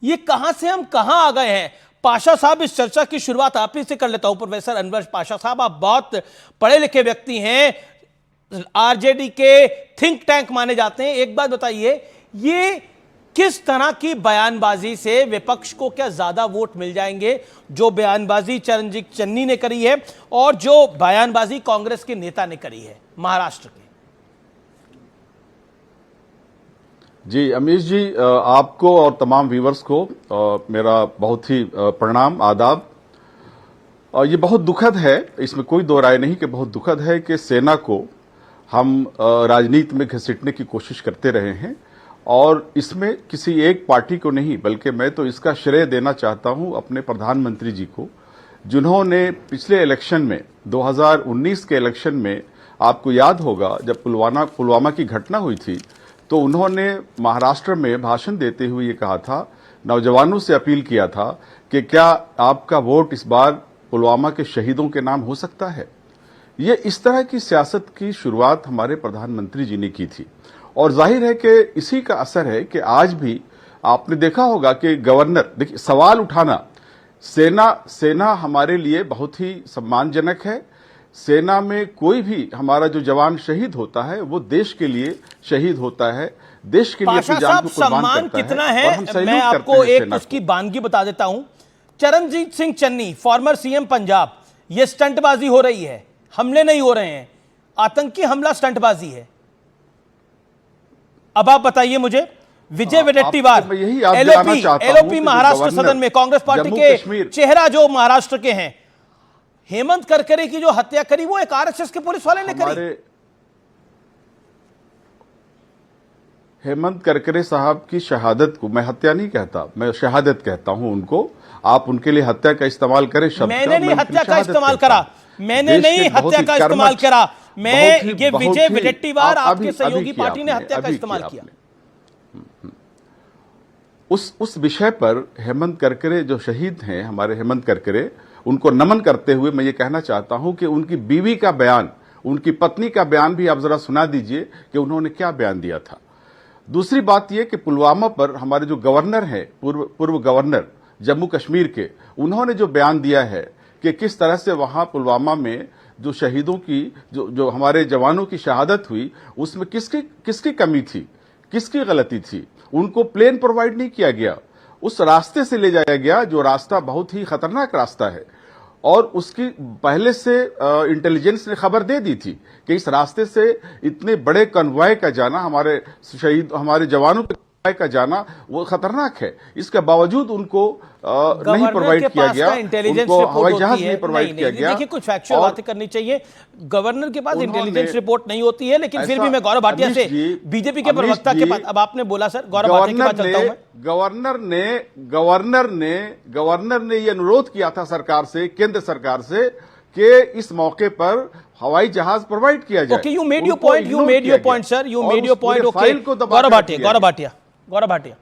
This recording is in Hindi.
ये कहां से हम कहां आ गए हैं? पाशा साहब, इस चर्चा की शुरुआत आप ही से कर लेता हूं। प्रोफेसर अनवर पाशा साहब, आप बहुत पढ़े लिखे व्यक्ति हैं, आरजेडी के थिंक टैंक माने जाते हैं। एक बात बताइए, ये किस तरह की बयानबाजी से विपक्ष को क्या ज्यादा वोट मिल जाएंगे? जो बयानबाजी चरणजीत चन्नी ने करी है और जो बयानबाजी कांग्रेस के नेता ने करी है महाराष्ट्र के। जी अमीश जी, आपको और तमाम व्यूवर्स को मेरा बहुत ही प्रणाम, आदाब। ये बहुत दुखद है, इसमें कोई दो राय नहीं कि बहुत दुखद है कि सेना को हम राजनीति में घसीटने की कोशिश करते रहे हैं और इसमें किसी एक पार्टी को नहीं, बल्कि मैं तो इसका श्रेय देना चाहता हूं अपने प्रधानमंत्री जी को, जिन्होंने पिछले इलेक्शन में 2019 के इलेक्शन में, आपको याद होगा जब पुलवामा की घटना हुई थी, तो उन्होंने महाराष्ट्र में भाषण देते हुए ये कहा था, नौजवानों से अपील किया था कि क्या आपका वोट इस बार पुलवामा के शहीदों के नाम हो सकता है। ये इस तरह की सियासत की शुरुआत हमारे प्रधानमंत्री जी ने की थी और जाहिर है कि इसी का असर है कि आज भी आपने देखा होगा कि गवर्नर, देखिए सवाल उठाना, सेना हमारे लिए बहुत ही सम्मानजनक है। सेना में कोई भी हमारा जो जवान शहीद होता है वो देश के लिए शहीद होता है, देश के लिए अपनी जान को कुर्बान करता कितना है। है मैं आपको एक उसकी बानगी बता देता हूं। चरणजीत सिंह चन्नी, फॉर्मर सीएम पंजाब, ये स्टंटबाजी हो रही है, हमले नहीं हो रहे हैं, आतंकी हमला स्टंटबाजी है। अब आप बताइए मुझे, विजय वडेट्टीवार एलओपी महाराष्ट्र सदन में कांग्रेस पार्टी के चेहरा जो महाराष्ट्र के हैं, हेमंत करकरे की जो हत्या करी वो एक आरएसएस के पुलिस वाले ने करी। हेमंत करकरे साहब की शहादत को मैं हत्या नहीं कहता, मैं शहादत कहता हूं उनको। आप उनके लिए हत्या का इस्तेमाल करें शब्द, मैंने नहीं हत्या का इस्तेमाल करा, मैंने नहीं हत्या का इस्तेमाल करा, मैं ये विजय वडेट्टीवार आपके सहयोगी पार्टी ने हत्या का इस्तेमाल किया। उस विषय पर हेमंत करकरे जो शहीद हैं, हमारे हेमंत करकरे, उनको नमन करते हुए मैं ये कहना चाहता हूं कि उनकी बीवी का बयान, उनकी पत्नी का बयान भी आप जरा सुना दीजिए कि उन्होंने क्या बयान दिया था। दूसरी बात यह कि पुलवामा पर हमारे जो गवर्नर हैं, पूर्व गवर्नर जम्मू कश्मीर के, उन्होंने जो बयान दिया है कि किस तरह से वहां पुलवामा में जो शहीदों की, जो हमारे जवानों की शहादत हुई, उसमें किसकी कमी थी, किसकी गलती थी। उनको प्लेन प्रोवाइड नहीं किया गया, उस रास्ते से ले जाया गया जो रास्ता बहुत ही खतरनाक रास्ता है और उसकी पहले से इंटेलिजेंस ने खबर दे दी थी कि इस रास्ते से इतने बड़े कन्वॉय का जाना, हमारे जवानों का जाना वो खतरनाक है। इसके बावजूद उनको नहीं प्रोवाइड किया गया, उनको हवाई जहाज नहीं प्रोवाइड किया गया। देखिए, कुछ फैक्चुअल बातें करनी चाहिए। गवर्नर के पास इंटेलिजेंस रिपोर्ट नहीं होती है, लेकिन फिर भी मैं गौरव भाटिया से, बीजेपी के प्रवक्ता के पास, अब आपने बोला सर, गौरव भाटिया के पास चलता हूं मैं। गवर्नर ने ये अनुरोध किया था सरकार से, केंद्र सरकार से, कि इस मौके पर हवाई जहाज प्रोवाइड किया जाए। Okay, you made your point sir, you made your point. Okay, Gaurav Bhatia